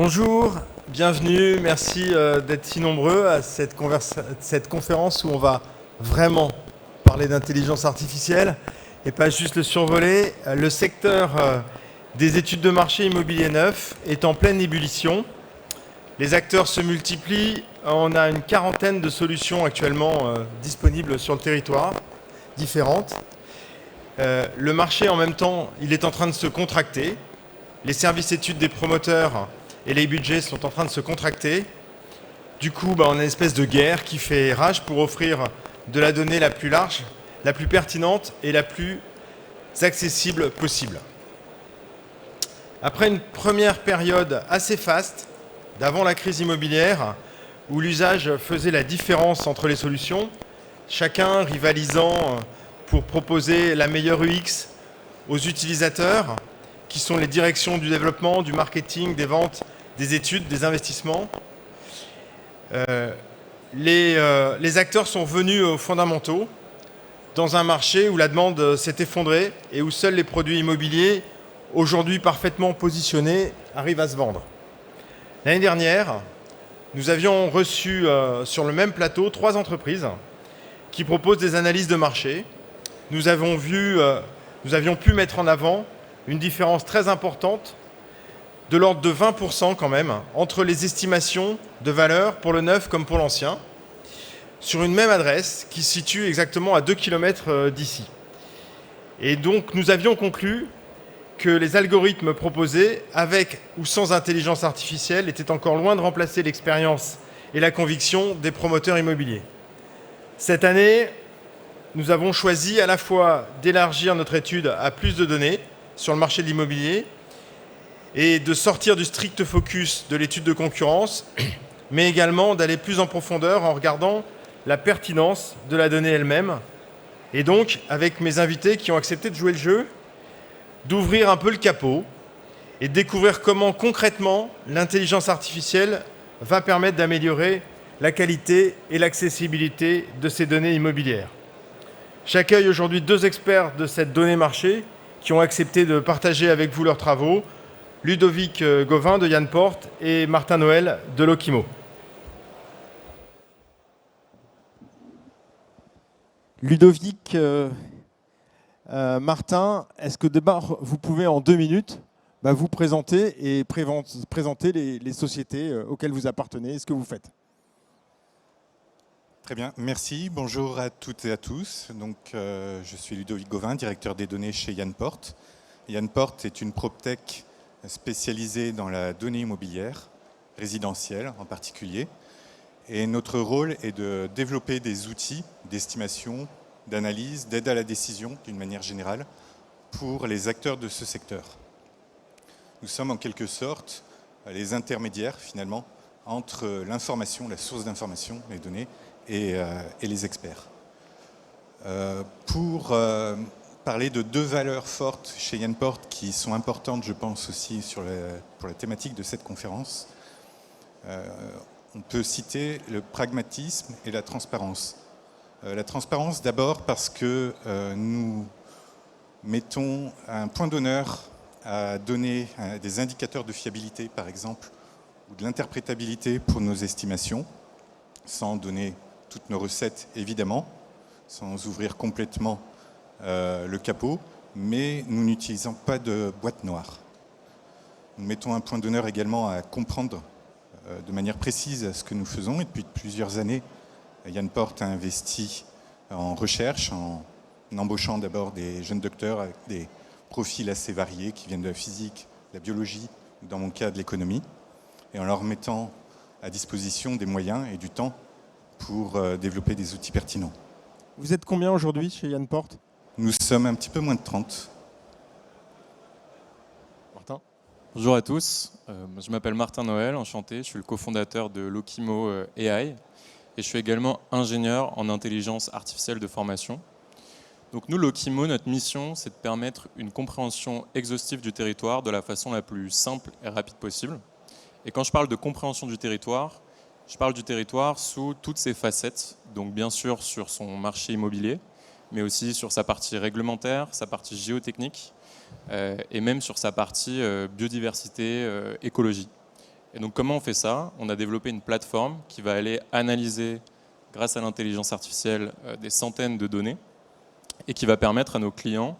Bonjour, bienvenue, merci d'être si nombreux à cette conférence où on va vraiment parler d'intelligence artificielle et pas juste le survoler. Le secteur des études de marché immobilier neuf est en pleine ébullition. Les acteurs se multiplient, on a une quarantaine de solutions actuellement disponibles sur le territoire, différentes. Le marché en même temps, il est en train de se contracter. Les services études des promoteurs et les budgets sont en train de se contracter. Du coup, on a une espèce de guerre qui fait rage pour offrir de la donnée la plus large, la plus pertinente et la plus accessible possible. Après une première période assez faste, d'avant la crise immobilière, où l'usage faisait la différence entre les solutions, chacun rivalisant pour proposer la meilleure UX aux utilisateurs, qui sont les directions du développement, du marketing, des ventes, des études, des investissements. Les acteurs sont venus aux fondamentaux dans un marché où la demande s'est effondrée et où seuls les produits immobiliers, aujourd'hui parfaitement positionnés, arrivent à se vendre. L'année dernière, nous avions reçu sur le même plateau 3 entreprises qui proposent des analyses de marché. Nous avions pu mettre en avant une différence très importante de l'ordre de 20% quand même, entre les estimations de valeur pour le neuf comme pour l'ancien, sur une même adresse qui se situe exactement à 2 km d'ici. Et donc nous avions conclu que les algorithmes proposés, avec ou sans intelligence artificielle, étaient encore loin de remplacer l'expérience et la conviction des promoteurs immobiliers. Cette année, nous avons choisi à la fois d'élargir notre étude à plus de données sur le marché de l'immobilier, et de sortir du strict focus de l'étude de concurrence, mais également d'aller plus en profondeur en regardant la pertinence de la donnée elle-même. Et donc, avec mes invités qui ont accepté de jouer le jeu, d'ouvrir un peu le capot et de découvrir comment concrètement l'intelligence artificielle va permettre d'améliorer la qualité et l'accessibilité de ces données immobilières. J'accueille aujourd'hui 2 experts de cette donnée marché qui ont accepté de partager avec vous leurs travaux, Ludovic Gauvin de Yann Porte et Martin Noël de Lokimo. Ludovic, Martin, est-ce que d'abord vous pouvez en 2 minutes vous présenter et présenter les sociétés auxquelles vous appartenez et ce que vous faites? Très bien, merci. Bonjour à toutes et à tous. Donc, je suis Ludovic Gauvin, directeur des données chez Yann Porte. Yann Porte est une PropTech spécialisée dans la donnée immobilière, résidentielle en particulier. Et notre rôle est de développer des outils d'estimation, d'analyse, d'aide à la décision d'une manière générale pour les acteurs de ce secteur. Nous sommes en quelque sorte les intermédiaires finalement entre l'information, la source d'information, les données, et les experts. Pour parler de 2 valeurs fortes chez Yann Porte qui sont importantes, je pense, aussi pour la thématique de cette conférence, on peut citer le pragmatisme et la transparence. La transparence d'abord parce que nous mettons un point d'honneur à donner des indicateurs de fiabilité, par exemple, ou de l'interprétabilité pour nos estimations, sans donner toutes nos recettes, évidemment, sans ouvrir complètement le capot, mais nous n'utilisons pas de boîte noire. Nous mettons un point d'honneur également à comprendre de manière précise ce que nous faisons, et depuis plusieurs années, Yann Porte a investi en recherche, en embauchant d'abord des jeunes docteurs avec des profils assez variés qui viennent de la physique, de la biologie, ou dans mon cas de l'économie, et en leur mettant à disposition des moyens et du temps pour développer des outils pertinents. Vous êtes combien aujourd'hui chez Yann Porte? Nous sommes un petit peu moins de 30. Martin? Bonjour à tous, je m'appelle Martin Noël, enchanté, je suis le cofondateur de Lokimo AI et je suis également ingénieur en intelligence artificielle de formation. Donc nous, Lokimo, notre mission, c'est de permettre une compréhension exhaustive du territoire de la façon la plus simple et rapide possible. Et quand je parle de compréhension du territoire, je parle du territoire sous toutes ses facettes, donc bien sûr sur son marché immobilier, mais aussi sur sa partie réglementaire, sa partie géotechnique, et même sur sa partie biodiversité, écologie. Et donc comment on fait ça? On a développé une plateforme qui va aller analyser, grâce à l'intelligence artificielle, des centaines de données et qui va permettre à nos clients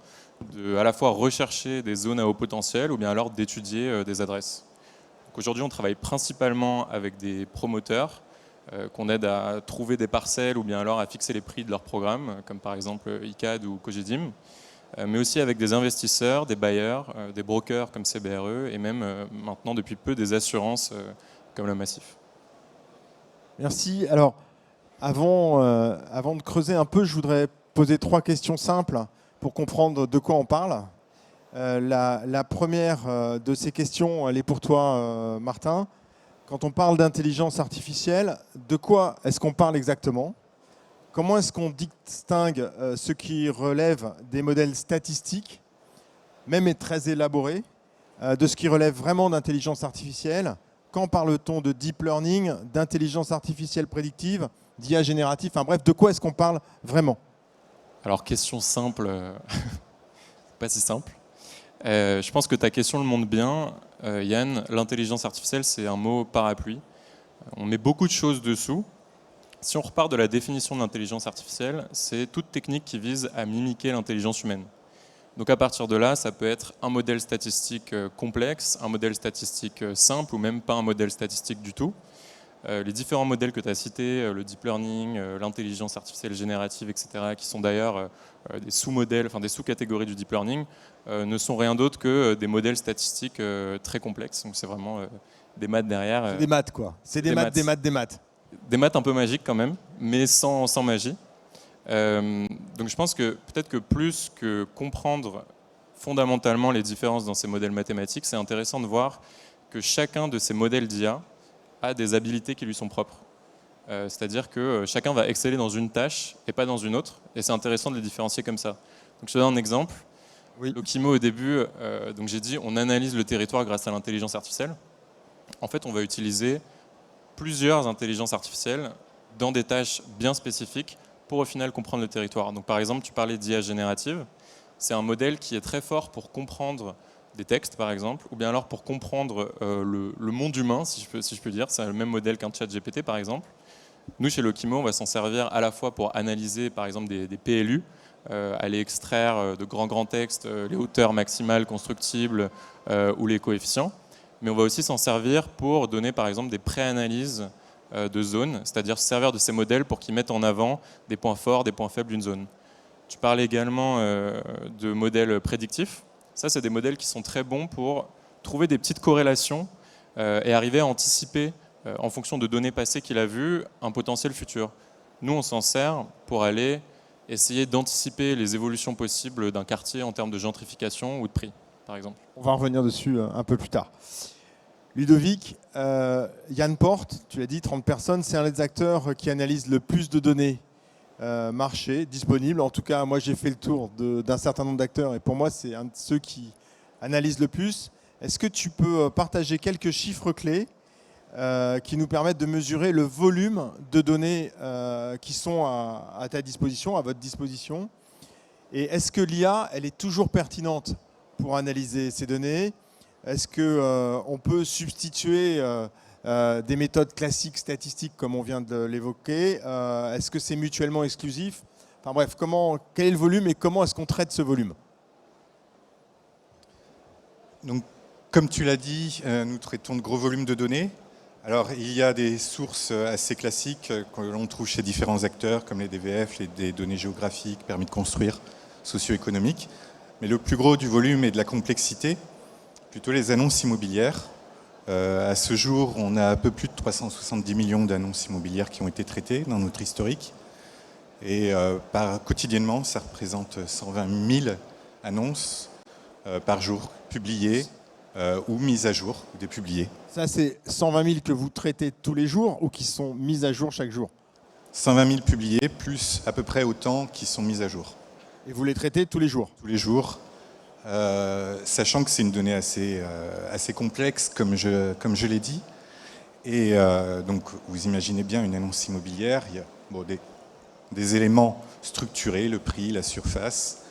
de à la fois rechercher des zones à haut potentiel ou bien alors d'étudier des adresses. Aujourd'hui, on travaille principalement avec des promoteurs qu'on aide à trouver des parcelles ou bien alors à fixer les prix de leurs programmes, comme par exemple ICAD ou Cogedim, mais aussi avec des investisseurs, des bailleurs, des brokers comme CBRE et même maintenant depuis peu des assurances comme le Massif. Merci. Alors, avant de creuser un peu, je voudrais poser 3 questions simples pour comprendre de quoi on parle. La première de ces questions, elle est pour toi, Martin. Quand on parle d'intelligence artificielle, de quoi est-ce qu'on parle exactement? Comment est-ce qu'on distingue ce qui relève des modèles statistiques, même et très élaborés, de ce qui relève vraiment d'intelligence artificielle? Quand parle-t-on de deep learning, d'intelligence artificielle prédictive, d'IA générative? Enfin bref, de quoi est-ce qu'on parle vraiment? Alors, question simple, pas si simple. Je pense que ta question le montre bien, Yann. L'intelligence artificielle, c'est un mot parapluie. On met beaucoup de choses dessous. Si on repart de la définition de l'intelligence artificielle, c'est toute technique qui vise à mimiquer l'intelligence humaine. Donc à partir de là, ça peut être un modèle statistique complexe, un modèle statistique simple ou même pas un modèle statistique du tout. Les différents modèles que tu as cités, le deep learning, l'intelligence artificielle générative, etc., qui sont d'ailleurs des sous-modèles, enfin des sous-catégories du deep learning, ne sont rien d'autre que des modèles statistiques très complexes. Donc c'est vraiment des maths derrière. C'est des maths, quoi. C'est des maths. Des maths un peu magiques quand même, mais sans magie. Donc je pense que peut-être que plus que comprendre fondamentalement les différences dans ces modèles mathématiques, c'est intéressant de voir que chacun de ces modèles d'IA a des habilités qui lui sont propres. C'est-à-dire que chacun va exceller dans une tâche et pas dans une autre, et c'est intéressant de les différencier comme ça. Donc je te donne un exemple. Oui. Lokimo, au début, donc j'ai dit on analyse le territoire grâce à l'intelligence artificielle. En fait, on va utiliser plusieurs intelligences artificielles dans des tâches bien spécifiques pour au final comprendre le territoire. Donc par exemple, tu parlais d'IA générative. C'est un modèle qui est très fort pour comprendre des textes, par exemple, ou bien alors pour comprendre le monde humain, si je peux dire. C'est le même modèle qu'un chat GPT, par exemple. Nous, chez Lokimo, on va s'en servir à la fois pour analyser, par exemple, des PLU, aller extraire de grands textes, les hauteurs maximales constructibles ou les coefficients. Mais on va aussi s'en servir pour donner, par exemple, des pré-analyses de zones, c'est-à-dire se servir de ces modèles pour qu'ils mettent en avant des points forts, des points faibles d'une zone. Tu parlais également de modèles prédictifs. Ça, c'est des modèles qui sont très bons pour trouver des petites corrélations et arriver à anticiper, en fonction de données passées qu'il a vues, un potentiel futur. Nous, on s'en sert pour aller essayer d'anticiper les évolutions possibles d'un quartier en termes de gentrification ou de prix, par exemple. On va revenir dessus un peu plus tard. Ludovic, Yann Porte, tu l'as dit, 30 personnes, c'est un des acteurs qui analyse le plus de données marché disponibles. En tout cas, moi j'ai fait le tour d'un certain nombre d'acteurs et pour moi c'est un de ceux qui analysent le plus. Est-ce que tu peux partager quelques chiffres clés qui nous permettent de mesurer le volume de données qui sont à ta disposition, à votre disposition? Et est-ce que l'IA, elle est toujours pertinente pour analyser ces données? Est-ce qu'on peut substituer des méthodes classiques statistiques comme on vient de l'évoquer? Est-ce que c'est mutuellement exclusif? Enfin bref, quel est le volume et comment est-ce qu'on traite ce volume? Donc, comme tu l'as dit, nous traitons de gros volumes de données. Alors, il y a des sources assez classiques que l'on trouve chez différents acteurs, comme les DVF, des données géographiques, permis de construire, socio-économiques. Mais le plus gros du volume et de la complexité, plutôt les annonces immobilières. À ce jour, on a un peu plus de 370 millions d'annonces immobilières qui ont été traitées dans notre historique. Et quotidiennement, ça représente 120 000 annonces par jour, publiées ou mises à jour, ou dépubliées. Ça, c'est 120 000 que vous traitez tous les jours ou qui sont mises à jour chaque jour? 120 000 publiées, plus à peu près autant qui sont mises à jour. Et vous les traitez tous les jours? Tous les jours. Sachant que c'est une donnée assez complexe, comme je l'ai dit. Et donc, vous imaginez bien une annonce immobilière, il y a des éléments structurés, le prix, la surface,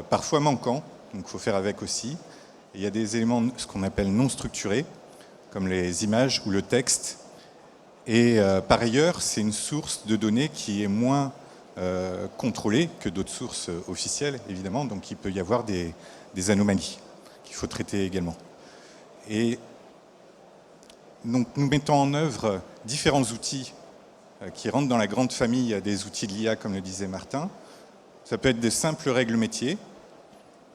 parfois manquants, donc il faut faire avec aussi. Et il y a des éléments, ce qu'on appelle non structurés, comme les images ou le texte. Et par ailleurs, c'est une source de données qui est moins contrôlée que d'autres sources officielles, évidemment, donc il peut y avoir des anomalies qu'il faut traiter également. Et donc nous mettons en œuvre différents outils qui rentrent dans la grande famille des outils de l'IA, comme le disait Martin. Ça peut être de simples règles métiers,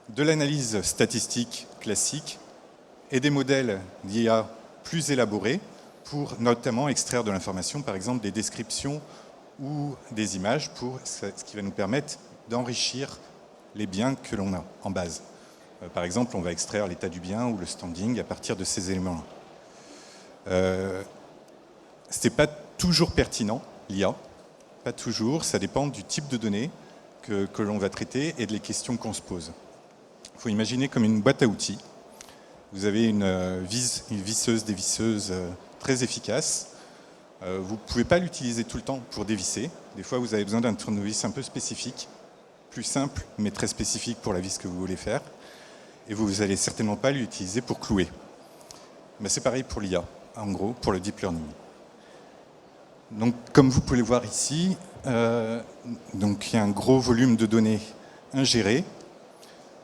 de l'analyse statistique classique et des modèles d'IA plus élaborés pour notamment extraire de l'information, par exemple des descriptions ou des images, pour ce qui va nous permettre d'enrichir les biens que l'on a en base. Par exemple, on va extraire l'état du bien ou le standing à partir de ces éléments-là. Ce n'est pas toujours pertinent, l'IA, pas toujours, ça dépend du type de données que l'on va traiter et des questions qu'on se pose. Il faut imaginer comme une boîte à outils. Vous avez une visseuse, dévisseuse très efficace. Vous ne pouvez pas l'utiliser tout le temps pour dévisser. Des fois, vous avez besoin d'un tournevis un peu spécifique, plus simple, mais très spécifique pour la vis que vous voulez faire. Et vous n'allez certainement pas l'utiliser pour clouer. Mais c'est pareil pour l'IA, en gros, pour le deep learning. Donc, comme vous pouvez le voir ici, donc il y a un gros volume de données ingérées,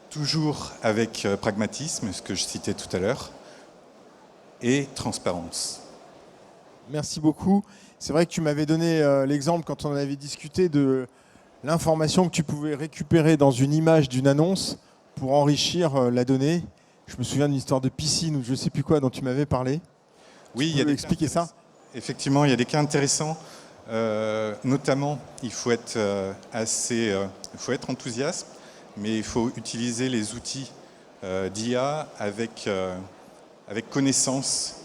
toujours avec pragmatisme, ce que je citais tout à l'heure, et transparence. Merci beaucoup. C'est vrai que tu m'avais donné l'exemple quand on avait discuté de l'information que tu pouvais récupérer dans une image d'une annonce pour enrichir la donnée. Je me souviens d'une histoire de piscine ou je ne sais plus quoi dont tu m'avais parlé. Oui, il y a expliquer ça. Effectivement, il y a des cas intéressants. Notamment, il faut être enthousiaste, mais il faut utiliser les outils d'IA avec connaissance,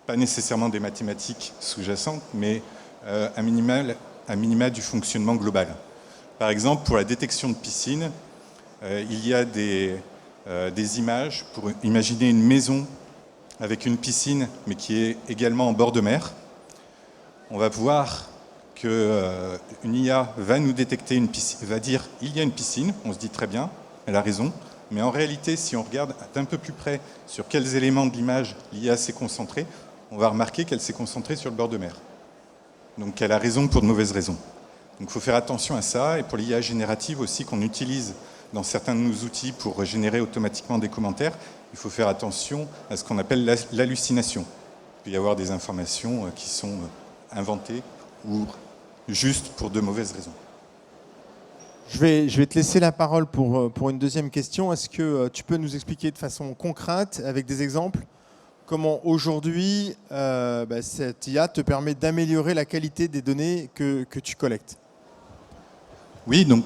pas nécessairement des mathématiques sous-jacentes, mais un minima du fonctionnement global. Par exemple, pour la détection de piscine, il y a des images pour imaginer une maison avec une piscine, mais qui est également en bord de mer. On va voir qu'une IA va nous détecter une piscine, va dire il y a une piscine, on se dit très bien, elle a raison, mais en réalité, si on regarde d'un peu plus près sur quels éléments de l'image l'IA s'est concentrée, on va remarquer qu'elle s'est concentrée sur le bord de mer. Donc elle a raison pour de mauvaises raisons. Donc il faut faire attention à ça, et pour l'IA générative aussi qu'on utilise dans certains de nos outils pour générer automatiquement des commentaires, il faut faire attention à ce qu'on appelle l'hallucination. Il peut y avoir des informations qui sont inventées ou juste pour de mauvaises raisons. Je vais te laisser la parole pour une deuxième question. Est-ce que tu peux nous expliquer de façon concrète, avec des exemples, comment aujourd'hui cette IA te permet d'améliorer la qualité des données que tu collectes? Oui, donc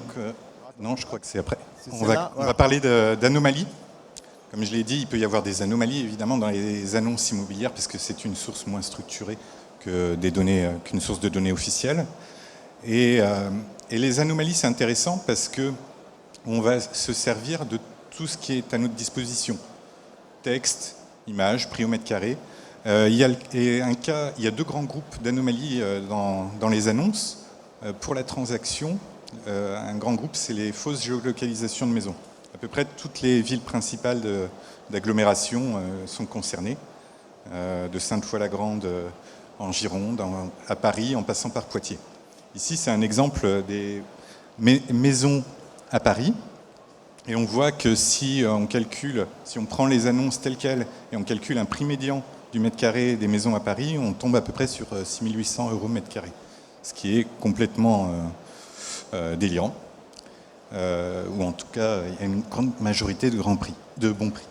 non, je crois que c'est après. On va parler d'anomalies. Comme je l'ai dit, il peut y avoir des anomalies évidemment dans les annonces immobilières parce que c'est une source moins structurée qu'une source de données officielle. Et les anomalies, c'est intéressant parce qu'on va se servir de tout ce qui est à notre disposition. Texte, images, prix au mètre carré. Il y a deux grands groupes d'anomalies dans les annonces. Pour la transaction, un grand groupe, c'est les fausses géolocalisations de maisons. À peu près toutes les villes principales d'agglomération sont concernées, de Sainte-Foy-la-Grande en Gironde, à Paris, en passant par Poitiers. Ici, c'est un exemple des maisons à Paris. Et on voit que si on prend les annonces telles quelles et on calcule un prix médian du mètre carré des maisons à Paris, on tombe à peu près sur 6 800 € mètre carré, ce qui est complètement délirant. Ou en tout cas, il y a une grande majorité de bons prix.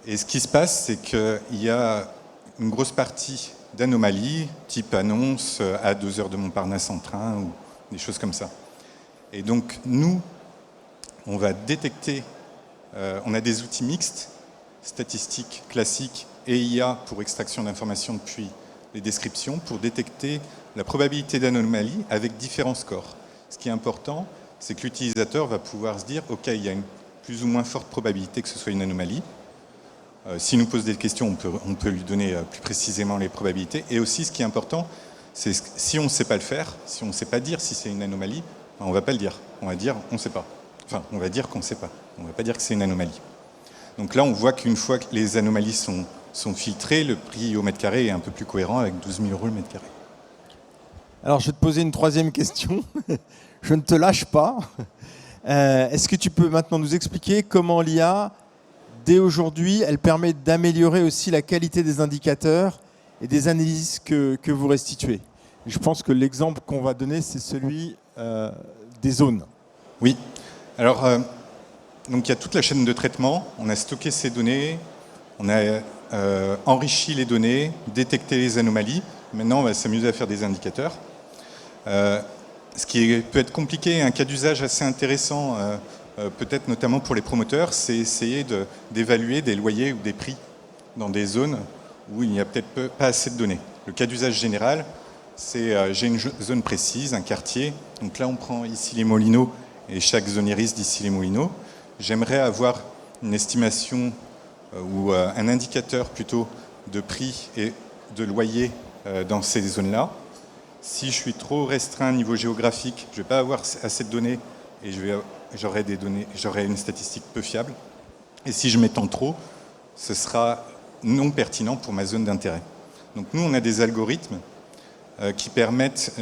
Et ce qui se passe, c'est qu'il y a une grosse partie d'anomalies, type annonce à 2 heures de Montparnasse en train, ou des choses comme ça. Et donc, nous, on va détecter, on a des outils mixtes, statistiques classiques et IA pour extraction d'informations depuis les descriptions, pour détecter la probabilité d'anomalie avec différents scores. Ce qui est important, c'est que l'utilisateur va pouvoir se dire « Ok, il y a une plus ou moins forte probabilité que ce soit une anomalie ». S'il nous pose des questions, on peut lui donner plus précisément les probabilités. Et aussi, ce qui est important, c'est que si on ne sait pas le faire, si on ne sait pas dire si c'est une anomalie, on ne va pas le dire. On va dire « on ne sait pas ». Enfin, on va dire qu'on ne sait pas. On ne va pas dire que c'est une anomalie. Donc là, on voit qu'une fois que les anomalies sont sont filtrés, le prix au mètre carré est un peu plus cohérent avec 12 000 € le mètre carré. Alors, je vais te poser une troisième question. Je ne te lâche pas. Est-ce que tu peux maintenant nous expliquer comment l'IA, dès aujourd'hui, elle permet d'améliorer aussi la qualité des indicateurs et des analyses que vous restituez? Je pense que l'exemple qu'on va donner, c'est celui des zones. Oui. Alors, donc il y a toute la chaîne de traitement. On a stocké ces données, on a enrichi les données, détecté les anomalies. Maintenant, on va s'amuser à faire des indicateurs. Ce qui peut être compliqué, un cas d'usage assez intéressant, peut-être notamment pour les promoteurs, c'est essayer d'évaluer des loyers ou des prix dans des zones où il n'y a peut-être pas assez de données. Le cas d'usage général, c'est j'ai une zone précise, un quartier. Donc là, on prend ici les Moulineaux et chaque zone iris d'ici les Moulineaux. J'aimerais avoir une estimation ou un indicateur plutôt de prix et de loyer dans ces zones-là. Si je suis trop restreint au niveau géographique, je ne vais pas avoir assez de données et j'aurai une statistique peu fiable. Et si je m'étends trop, ce sera non pertinent pour ma zone d'intérêt. Donc nous, on a des algorithmes qui permettent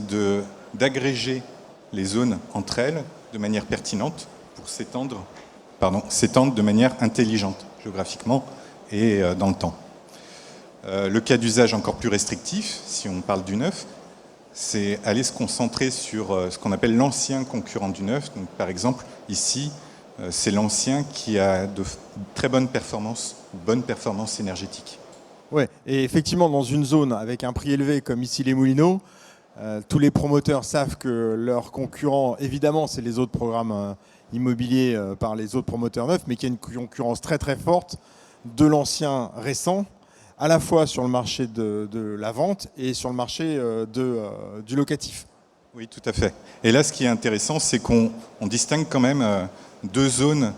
d'agréger les zones entre elles de manière pertinente pour s'étendre de manière intelligente géographiquement et dans le temps. Le cas d'usage encore plus restrictif, si on parle du neuf, c'est aller se concentrer sur ce qu'on appelle l'ancien concurrent du neuf. Donc, par exemple, ici, c'est l'ancien qui a de très bonnes performances ou bonnes performances énergétiques. Ouais, et effectivement, dans une zone avec un prix élevé comme ici les Moulineaux, tous les promoteurs savent que leurs concurrents, évidemment, c'est les autres programmes immobiliers par les autres promoteurs neufs, mais qu'il y a une concurrence très très forte de l'ancien récent, à la fois sur le marché de la vente et sur le marché du locatif. Oui, tout à fait. Et là, ce qui est intéressant, c'est qu'on distingue quand même deux zones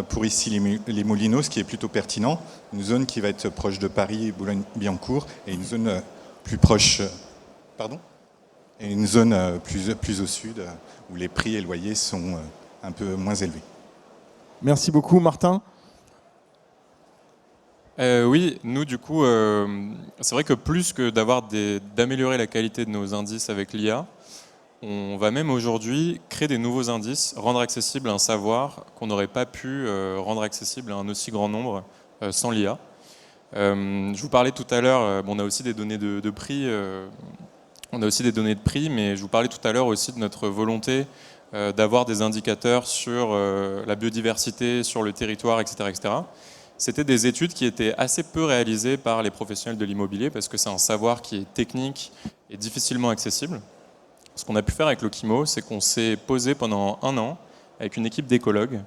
pour ici les Moulineaux, ce qui est plutôt pertinent. Une zone qui va être proche de Paris et Boulogne-Billancourt et une zone plus proche... Pardon ? Et une zone plus au sud où les prix et loyers sont un peu moins élevés. Merci beaucoup, Martin. Oui, nous du coup, c'est vrai que plus que d'améliorer la qualité de nos indices avec l'IA, on va même aujourd'hui créer des nouveaux indices, rendre accessible un savoir qu'on n'aurait pas pu rendre accessible à un aussi grand nombre sans l'IA. Je vous parlais tout à l'heure, on a aussi des données de prix, mais je vous parlais tout à l'heure aussi de notre volonté d'avoir des indicateurs sur la biodiversité, sur le territoire, etc., etc. C'était des études qui étaient assez peu réalisées par les professionnels de l'immobilier parce que c'est un savoir qui est technique et difficilement accessible. Ce qu'on a pu faire avec Lokimo, c'est qu'on s'est posé pendant 1 an avec une équipe d'écologues.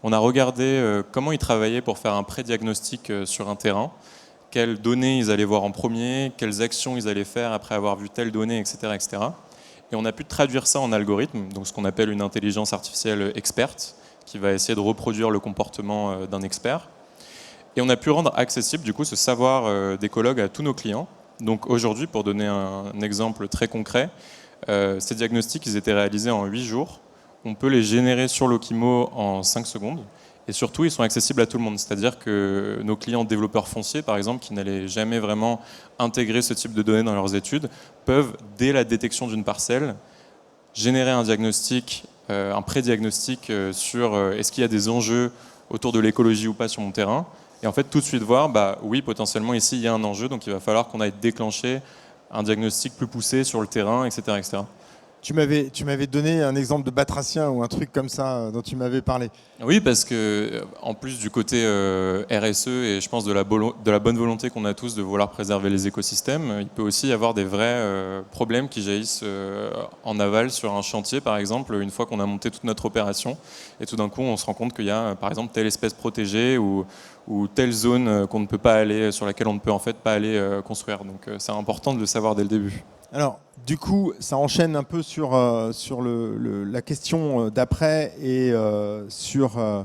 On a regardé comment ils travaillaient pour faire un pré-diagnostic sur un terrain, quelles données ils allaient voir en premier, quelles actions ils allaient faire après avoir vu telle donnée, etc., etc. Et on a pu traduire ça en algorithme, donc ce qu'on appelle une intelligence artificielle experte, qui va essayer de reproduire le comportement d'un expert. Et on a pu rendre accessible du coup ce savoir d'écologue à tous nos clients. Donc aujourd'hui, pour donner un exemple très concret, ces diagnostics ils étaient réalisés en 8 jours. On peut les générer sur Lokimo en 5 secondes. Et surtout, ils sont accessibles à tout le monde. C'est-à-dire que nos clients développeurs fonciers, par exemple, qui n'allaient jamais vraiment intégrer ce type de données dans leurs études, peuvent, dès la détection d'une parcelle, générer un diagnostic, un pré-diagnostic sur est-ce qu'il y a des enjeux autour de l'écologie ou pas sur mon terrain. Et en fait, tout de suite voir, oui, potentiellement ici, il y a un enjeu, donc il va falloir qu'on aille déclencher un diagnostic plus poussé sur le terrain, etc., etc. Tu m'avais donné un exemple de batracien ou un truc comme ça dont tu m'avais parlé. Oui, parce que en plus du côté RSE et je pense de la bonne volonté qu'on a tous de vouloir préserver les écosystèmes, il peut aussi y avoir des vrais problèmes qui jaillissent en aval sur un chantier, par exemple, une fois qu'on a monté toute notre opération. Et tout d'un coup, on se rend compte qu'il y a, par exemple, telle espèce protégée ou telle zone qu'on ne peut pas aller, sur laquelle on ne peut en fait pas aller construire. Donc c'est important de le savoir dès le début. Alors, du coup, ça enchaîne un peu sur la question d'après et sur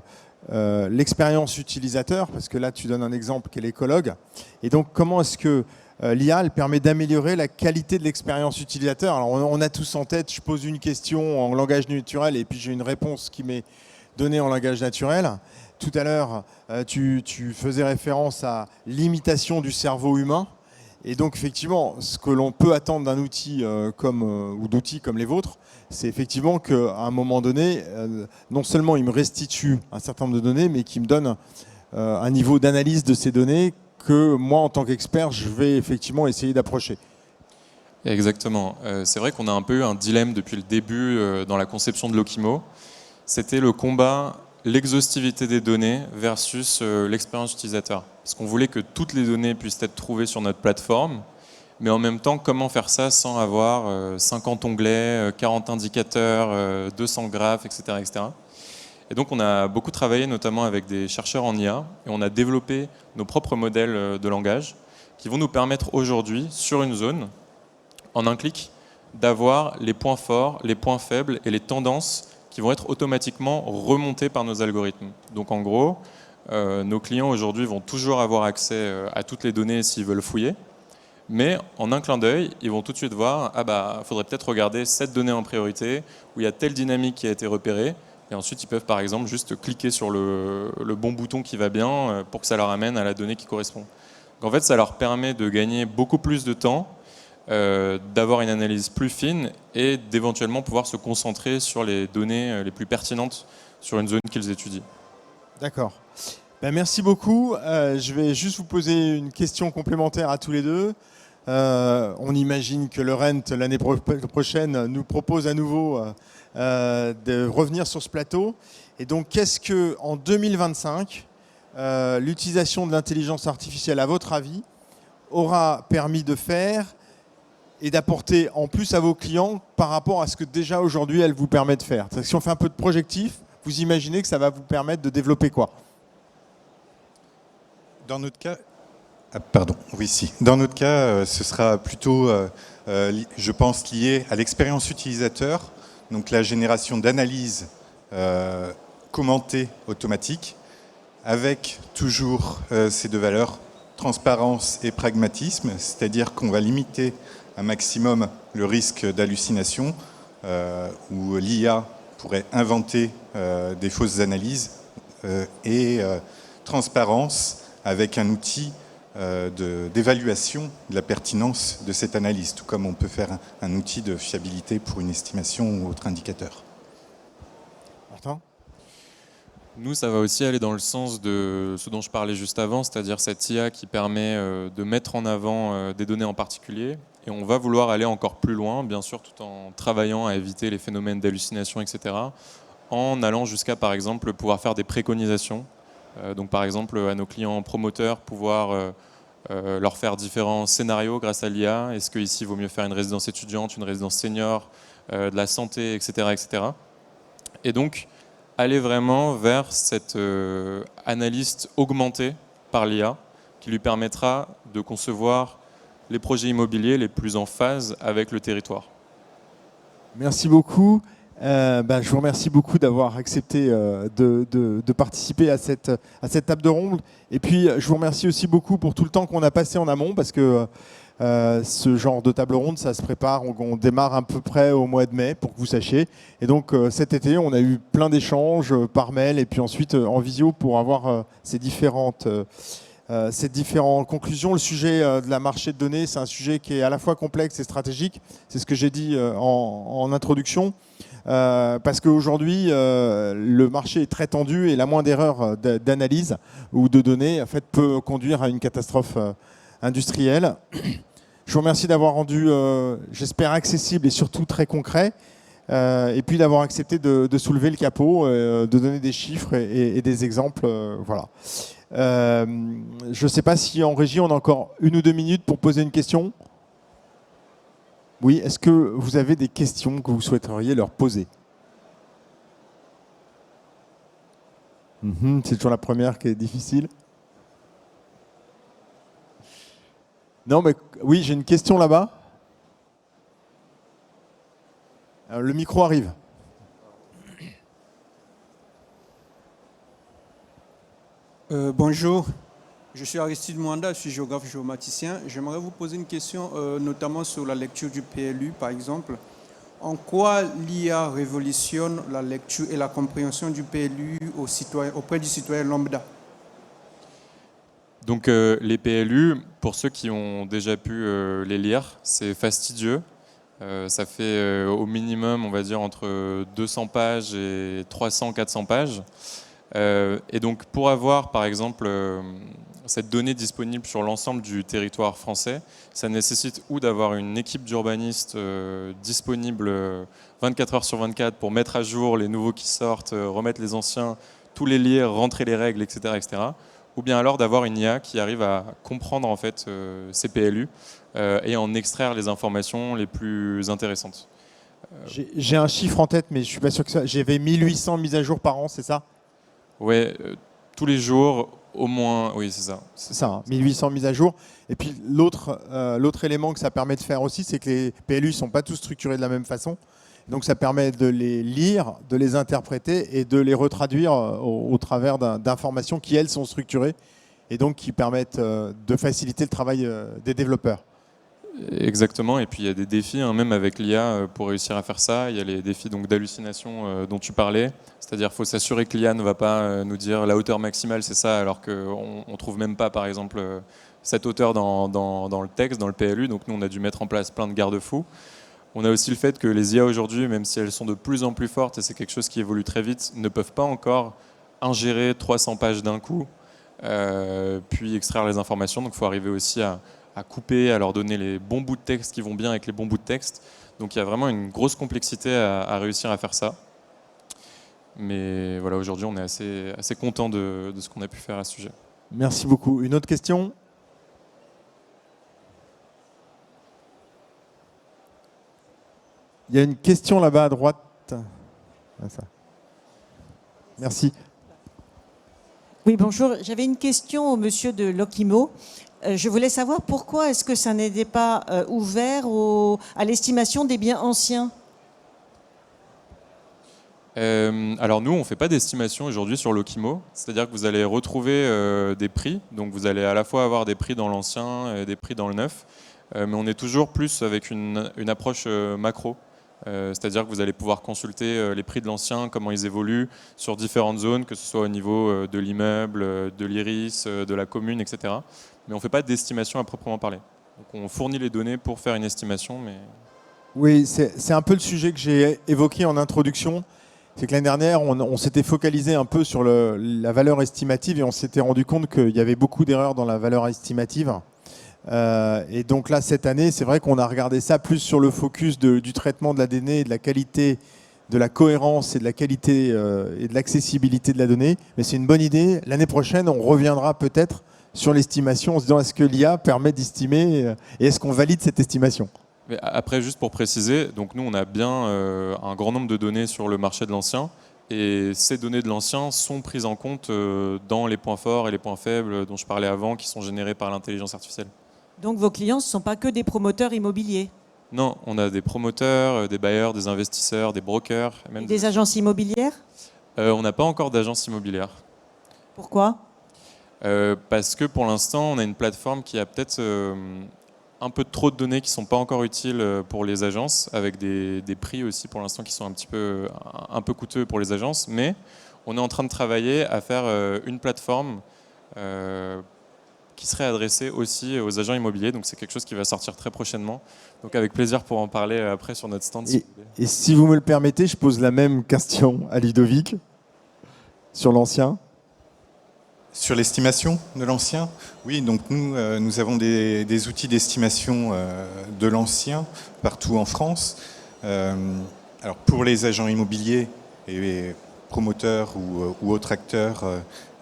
l'expérience utilisateur, parce que là, tu donnes un exemple qui est l'écologue. Et donc, comment est-ce que l'IA elle permet d'améliorer la qualité de l'expérience utilisateur? Alors, on a tous en tête, je pose une question en langage naturel et puis j'ai une réponse qui m'est données en langage naturel. Tout à l'heure, tu faisais référence à l'imitation du cerveau humain. Et donc, effectivement, ce que l'on peut attendre d'un outil ou d'outils comme les vôtres, c'est effectivement qu'à un moment donné, non seulement il me restitue un certain nombre de données, mais qu'il me donne un niveau d'analyse de ces données que moi, en tant qu'expert, je vais effectivement essayer d'approcher. Exactement. C'est vrai qu'on a un peu eu un dilemme depuis le début dans la conception de Lokimo. C'était le combat, l'exhaustivité des données versus l'expérience utilisateur. Parce qu'on voulait que toutes les données puissent être trouvées sur notre plateforme, mais en même temps, comment faire ça sans avoir 50 onglets, 40 indicateurs, 200 graphes, etc., etc. Et donc on a beaucoup travaillé notamment avec des chercheurs en IA, et on a développé nos propres modèles de langage qui vont nous permettre aujourd'hui, sur une zone, en un clic, d'avoir les points forts, les points faibles et les tendances qui vont être automatiquement remontés par nos algorithmes. Donc en gros, nos clients aujourd'hui vont toujours avoir accès à toutes les données s'ils veulent fouiller, mais en un clin d'œil, ils vont tout de suite voir, ah bah, faudrait peut-être regarder cette donnée en priorité, où il y a telle dynamique qui a été repérée, et ensuite ils peuvent par exemple juste cliquer sur le bon bouton qui va bien pour que ça leur amène à la donnée qui correspond. Donc en fait, ça leur permet de gagner beaucoup plus de temps, d'avoir une analyse plus fine et d'éventuellement pouvoir se concentrer sur les données les plus pertinentes sur une zone qu'ils étudient. D'accord. Ben, merci beaucoup. Je vais juste vous poser une question complémentaire à tous les deux. On imagine que le RENT, l'année prochaine, nous propose à nouveau de revenir sur ce plateau. Et donc, qu'est-ce que, en 2025, l'utilisation de l'intelligence artificielle, à votre avis, aura permis de faire et d'apporter en plus à vos clients par rapport à ce que déjà aujourd'hui elle vous permet de faire? Si on fait un peu de projectif, vous imaginez que ça va vous permettre de développer quoi? Dans notre cas, Dans notre cas, ce sera plutôt, je pense, lié à l'expérience utilisateur, donc la génération d'analyses commentées automatiques, avec toujours ces deux valeurs, transparence et pragmatisme, c'est-à-dire qu'on va limiter un maximum le risque d'hallucination, où l'IA pourrait inventer des fausses analyses, et transparence avec un outil d'évaluation de la pertinence de cette analyse, tout comme on peut faire un outil de fiabilité pour une estimation ou autre indicateur. Martin ? Nous, ça va aussi aller dans le sens de ce dont je parlais juste avant, c'est-à-dire cette IA qui permet de mettre en avant des données en particulier. Et on va vouloir aller encore plus loin, bien sûr, tout en travaillant à éviter les phénomènes d'hallucination, etc. En allant jusqu'à, par exemple, pouvoir faire des préconisations. Donc, par exemple, à nos clients promoteurs, pouvoir leur faire différents scénarios grâce à l'IA. Est-ce qu'ici, il vaut mieux faire une résidence étudiante, une résidence senior, de la santé, etc., etc. Et donc, aller vraiment vers cette analyste augmentée par l'IA qui lui permettra de concevoir les projets immobiliers les plus en phase avec le territoire. Merci beaucoup. Je vous remercie beaucoup d'avoir accepté de participer à cette table de ronde. Et puis, je vous remercie aussi beaucoup pour tout le temps qu'on a passé en amont, parce que ce genre de table ronde, ça se prépare. On démarre à peu près au mois de mai, pour que vous sachiez. Et donc, cet été, on a eu plein d'échanges par mail et puis ensuite en visio pour avoir ces différentes conclusions. Le sujet de la marché de données, c'est un sujet qui est à la fois complexe et stratégique. C'est ce que j'ai dit en introduction. Parce qu'aujourd'hui, le marché est très tendu et la moindre erreur d'analyse ou de données en fait, peut conduire à une catastrophe industrielle. Je vous remercie d'avoir rendu, j'espère, accessible et surtout très concret, et puis d'avoir accepté de soulever le capot, de donner des chiffres et des exemples. Voilà. Je ne sais pas si en régie, on a encore 1 ou 2 minutes pour poser une question. Oui, est-ce que vous avez des questions que vous souhaiteriez leur poser? C'est toujours la première qui est difficile. Non, mais oui, j'ai une question là-bas. Le micro arrive. Bonjour, je suis Aristide Mwanda, je suis géographe géomaticien. J'aimerais vous poser une question, notamment sur la lecture du PLU, par exemple. En quoi l'IA révolutionne la lecture et la compréhension du PLU auprès du citoyen lambda? Donc les PLU, pour ceux qui ont déjà pu les lire, c'est fastidieux. Ça fait au minimum, on va dire, entre 200 pages et 300-400 pages. Et donc pour avoir, par exemple, cette donnée disponible sur l'ensemble du territoire français, ça nécessite ou d'avoir une équipe d'urbanistes disponible 24 heures sur 24 pour mettre à jour les nouveaux qui sortent, remettre les anciens, tous les lire, rentrer les règles, etc., etc. Ou bien alors d'avoir une IA qui arrive à comprendre en fait ces PLU et en extraire les informations les plus intéressantes. J'ai un chiffre en tête, mais je ne suis pas sûr que ça. J'avais 1800 mises à jour par an, c'est ça? Ouais, tous les jours, au moins, oui, c'est ça. C'est ça, hein, 1800 mises à jour. Et puis l'autre élément que ça permet de faire aussi, c'est que les PLU ne sont pas tous structurés de la même façon. Donc ça permet de les lire, de les interpréter et de les retraduire au travers d'informations qui, elles, sont structurées et donc qui permettent de faciliter le travail des développeurs. Exactement, et puis il y a des défis, hein, même avec l'IA, pour réussir à faire ça. Il y a les défis d'hallucination dont tu parlais, c'est-à-dire qu'il faut s'assurer que l'IA ne va pas nous dire la hauteur maximale, c'est ça, alors qu'on ne trouve même pas, par exemple, cette hauteur dans le texte, dans le PLU. Donc nous, on a dû mettre en place plein de garde-fous. On a aussi le fait que les IA aujourd'hui, même si elles sont de plus en plus fortes, et c'est quelque chose qui évolue très vite, ne peuvent pas encore ingérer 300 pages d'un coup, puis extraire les informations. Donc il faut arriver aussi à couper, à leur donner les bons bouts de texte qui vont bien avec les bons bouts de texte. Donc il y a vraiment une grosse complexité à réussir à faire ça. Mais voilà, aujourd'hui, on est assez content de ce qu'on a pu faire à ce sujet. Merci beaucoup. Une autre question ? Il y a une question là-bas à droite. Merci. Oui, bonjour. J'avais une question au monsieur de Lokimo. Je voulais savoir pourquoi est-ce que ça n'était pas ouvert à l'estimation des biens anciens ? Alors nous, on ne fait pas d'estimation aujourd'hui sur Lokimo. C'est-à-dire que vous allez retrouver des prix. Donc vous allez à la fois avoir des prix dans l'ancien et des prix dans le neuf. Mais on est toujours plus avec une approche macro. C'est-à-dire que vous allez pouvoir consulter les prix de l'ancien, comment ils évoluent sur différentes zones, que ce soit au niveau de l'immeuble, de l'iris, de la commune, etc. Mais on ne fait pas d'estimation à proprement parler. Donc on fournit les données pour faire une estimation. Mais... Oui, c'est un peu le sujet que j'ai évoqué en introduction. C'est que l'année dernière, on s'était focalisé un peu sur la valeur estimative et on s'était rendu compte qu'il y avait beaucoup d'erreurs dans la valeur estimative. Et donc là, cette année, c'est vrai qu'on a regardé ça plus sur le focus du traitement de la donnée, de la qualité, de la cohérence et de la qualité et de l'accessibilité de la donnée. Mais c'est une bonne idée. L'année prochaine, on reviendra peut-être sur l'estimation en se disant est-ce que l'IA permet d'estimer et est-ce qu'on valide cette estimation ? Mais après, juste pour préciser, donc nous, on a bien un grand nombre de données sur le marché de l'ancien. Et ces données de l'ancien sont prises en compte dans les points forts et les points faibles dont je parlais avant, qui sont générés par l'intelligence artificielle. Donc vos clients, ce ne sont pas que des promoteurs immobiliers? Non, on a des promoteurs, des bailleurs, des investisseurs, des brokers. Même des agences immobilières? On n'a pas encore d'agence immobilière. Pourquoi? Parce que pour l'instant, on a une plateforme qui a peut-être un peu trop de données qui ne sont pas encore utiles pour les agences, avec des prix aussi pour l'instant qui sont un peu coûteux pour les agences. Mais on est en train de travailler à faire une plateforme qui serait adressée aussi aux agents immobiliers. Donc c'est quelque chose qui va sortir très prochainement. Donc avec plaisir pour en parler après sur notre stand. Et si vous me le permettez, je pose la même question à Ludovic sur l'ancien. Sur l'estimation de l'ancien, oui, donc nous avons des outils d'estimation de l'ancien partout en France. Alors pour les agents immobiliers et promoteurs ou autres acteurs,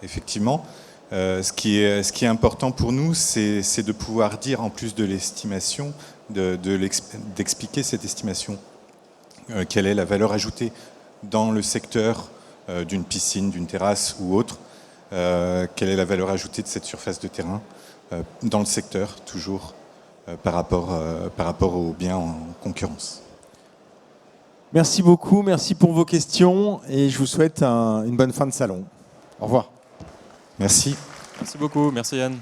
effectivement, ce qui est important pour nous, c'est de pouvoir dire, en plus de l'estimation, d'expliquer cette estimation. Quelle est la valeur ajoutée dans le secteur d'une piscine, d'une terrasse ou autre. Quelle est la valeur ajoutée de cette surface de terrain dans le secteur, toujours, par rapport aux biens en concurrence. Merci beaucoup, merci pour vos questions et je vous souhaite une bonne fin de salon. Au revoir. Merci. Merci beaucoup, merci Yann.